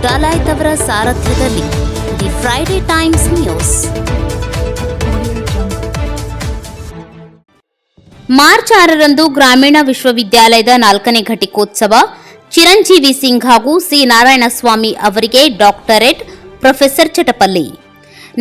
ಡಲಾಯ್ತ್ ಅವರ ಸಾರಥ್ಯದಲ್ಲಿ the Friday Times news. March 6ರಂದು ಗ್ರಾಮೀಣ ವಿಶ್ವವಿದ್ಯಾಲಯದ 4ನೇ ಘಟಿಕೋತ್ಸವ. ಚಿರಂಜೀವಿ ಸಿಂಗ್ ಹಾಗೂ ಸಿ ನಾರಾಯಣಸ್ವಾಮಿ ಅವರಿಗೆ ಡಾಕ್ಟರೇಟ್. ಪ್ರೊಫೆಸರ್ ಚಟಪಲ್ಲಿ.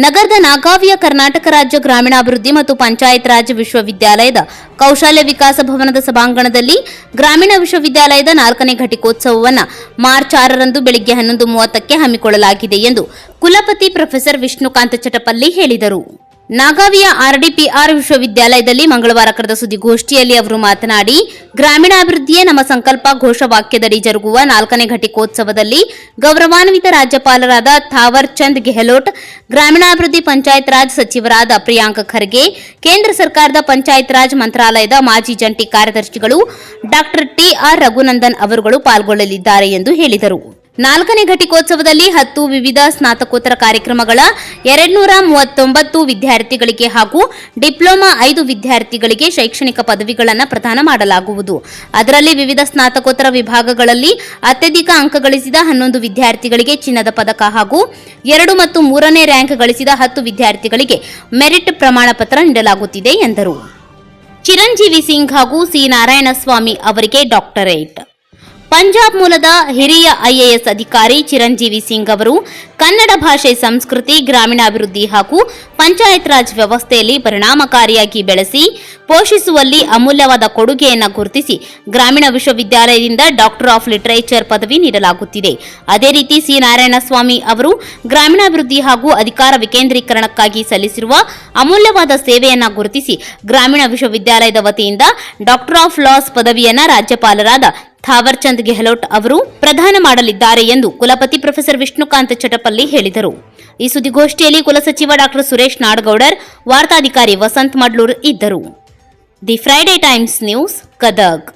ನಗರದ ನಾಗಾವಿಯ ಕರ್ನಾಟಕ ರಾಜ್ಯ ಗ್ರಾಮೀಣಾಭಿವೃದ್ಧಿ ಮತ್ತು ಪಂಚಾಯತ್ ರಾಜ್ ವಿಶ್ವವಿದ್ಯಾಲಯದ ಕೌಶಲ್ಯ ವಿಕಾಸ ಭವನದ ಸಭಾಂಗಣದಲ್ಲಿ ಗ್ರಾಮೀಣ ವಿಶ್ವವಿದ್ಯಾಲಯದ 4ನೇ ಘಟಿಕೋತ್ಸವವನ್ನು ಮಾರ್ಚ್ 6ರಂದು ಬೆಳಗ್ಗೆ 11:30ಕ್ಕೆ ಹಮ್ಮಿಕೊಳ್ಳಲಾಗಿದೆ ಎಂದು ಕುಲಪತಿ ಪ್ರೊಫೆಸರ್ ವಿಷ್ಣುಕಾಂತ್ ಚಟಪಲ್ಲಿ ಹೇಳಿದರು. ನಾಗಾವಿಯ ಆರ್ಡಿಪಿಆರ್ ವಿಶ್ವವಿದ್ಯಾಲಯದಲ್ಲಿ ಮಂಗಳವಾರ ಕರೆದ ಸುದ್ದಿಗೋಷ್ಠಿಯಲ್ಲಿ ಅವರು ಮಾತನಾಡಿ, ಗ್ರಾಮೀಣಾಭಿವೃದ್ಧಿಯೇ ನಮ್ಮ ಸಂಕಲ್ಪ ಘೋಷವಾಕ್ಯದಡಿ ಜರುಗುವ 4ನೇ ಘಟಿಕೋತ್ಸವದಲ್ಲಿ ಗೌರವಾನ್ವಿತ ರಾಜ್ಯಪಾಲರಾದ ಥಾವರ್ ಚಂದ್ ಗೆಹ್ಲೋಟ್, ಗ್ರಾಮೀಣಾಭಿವೃದ್ಧಿ ಪಂಚಾಯತ್ ರಾಜ್ ಸಚಿವರಾದ ಪ್ರಿಯಾಂಕ್ ಖರ್ಗೆ, ಕೇಂದ್ರ ಸರ್ಕಾರದ ಪಂಚಾಯತ್ ರಾಜ್ ಮಂತ್ರಾಲಯದ ಮಾಜಿ ಜಂಟಿ ಕಾರ್ಯದರ್ಶಿಗಳು ಡಾಕ್ಟರ್ ಟಿಆರ್ ರಘುನಂದನ್ ಅವರುಗಳು ಪಾಲ್ಗೊಳ್ಳಲಿದ್ದಾರೆ ಎಂದು ಹೇಳಿದರು. 4ನೇ ಘಟಿಕೋತ್ಸವದಲ್ಲಿ 10 ವಿವಿಧ ಸ್ನಾತಕೋತ್ತರ ಕಾರ್ಯಕ್ರಮಗಳ 239 ವಿದ್ಯಾರ್ಥಿಗಳಿಗೆ ಹಾಗೂ ಡಿಪ್ಲೊಮಾ 5 ವಿದ್ಯಾರ್ಥಿಗಳಿಗೆ ಶೈಕ್ಷಣಿಕ ಪದವಿಗಳನ್ನು ಪ್ರದಾನ ಮಾಡಲಾಗುವುದು. ಅದರಲ್ಲಿ ವಿವಿಧ ಸ್ನಾತಕೋತ್ತರ ವಿಭಾಗಗಳಲ್ಲಿ ಅತ್ಯಧಿಕ ಅಂಕ ಗಳಿಸಿದ 11 ವಿದ್ಯಾರ್ಥಿಗಳಿಗೆ ಚಿನ್ನದ ಪದಕ ಹಾಗೂ 2 ಮತ್ತು 3ನೇ ರ್ಯಾಂಕ್ ಗಳಿಸಿದ 10 ವಿದ್ಯಾರ್ಥಿಗಳಿಗೆ ಮೆರಿಟ್ ಪ್ರಮಾಣ ಪತ್ರ ನೀಡಲಾಗುತ್ತಿದೆ ಎಂದರು. ಚಿರಂಜೀವಿ ಸಿಂಗ್ ಹಾಗೂ ಸಿ ನಾರಾಯಣಸ್ವಾಮಿ ಅವರಿಗೆ ಡಾಕ್ಟರೇಟ್. ಪಂಜಾಬ್ ಮೂಲದ ಹಿರಿಯ ಐಎಎಸ್ ಅಧಿಕಾರಿ ಚಿರಂಜೀವಿ ಸಿಂಗ್ ಅವರು ಕನ್ನಡ ಭಾಷೆ, ಸಂಸ್ಕೃತಿ, ಗ್ರಾಮೀಣಾಭಿವೃದ್ಧಿ ಹಾಗೂ ಪಂಚಾಯತ್ ರಾಜ್ ವ್ಯವಸ್ಥೆಯಲ್ಲಿ ಪರಿಣಾಮಕಾರಿಯಾಗಿ ಬೆಳೆಸಿ ಪೋಷಿಸುವಲ್ಲಿ ಅಮೂಲ್ಯವಾದ ಕೊಡುಗೆಯನ್ನು ಗುರುತಿಸಿ ಗ್ರಾಮೀಣ ವಿಶ್ವವಿದ್ಯಾಲಯದಿಂದ ಡಾಕ್ಟರ್ ಆಫ್ ಲಿಟರೇಚರ್ ಪದವಿ ನೀಡಲಾಗುತ್ತಿದೆ. ಅದೇ ರೀತಿ ಸಿ ನಾರಾಯಣಸ್ವಾಮಿ ಅವರು ಗ್ರಾಮೀಣಾಭಿವೃದ್ಧಿ ಹಾಗೂ ಅಧಿಕಾರ ವಿಕೇಂದ್ರೀಕರಣಕ್ಕಾಗಿ ಸಲ್ಲಿಸಿರುವ ಅಮೂಲ್ಯವಾದ ಸೇವೆಯನ್ನು ಗುರುತಿಸಿ ಗ್ರಾಮೀಣ ವಿಶ್ವವಿದ್ಯಾಲಯದ ವತಿಯಿಂದ ಡಾಕ್ಟರ್ ಆಫ್ ಲಾಸ್ ಪದವಿಯನ್ನು ರಾಜ್ಯಪಾಲರಾದ ಥಾವರ್ ಚಂದ್ ಗೆಹ್ಲೋಟ್ ಅವರು ಪ್ರದಾನ ಮಾಡಲಿದ್ದಾರೆ ಎಂದು ಕುಲಪತಿ ಪ್ರೊಫೆಸರ್ ವಿಷ್ಣುಕಾಂತ್ ಚಟಪಲ್ಲಿ ಹೇಳಿದರು. ಈ ಸುದ್ದಿಗೋಷ್ಠಿಯಲ್ಲಿ ಕುಲಸಚಿವ ಡಾಕ್ಟರ್ ಸುರೇಶ್ ನಾಡಗೌಡರ್, ವಾರ್ತಾಧಿಕಾರಿ ವಸಂತ್ ಮಡ್ಲೂರ್ ಇದ್ದರು. The Friday Times news, Gadag.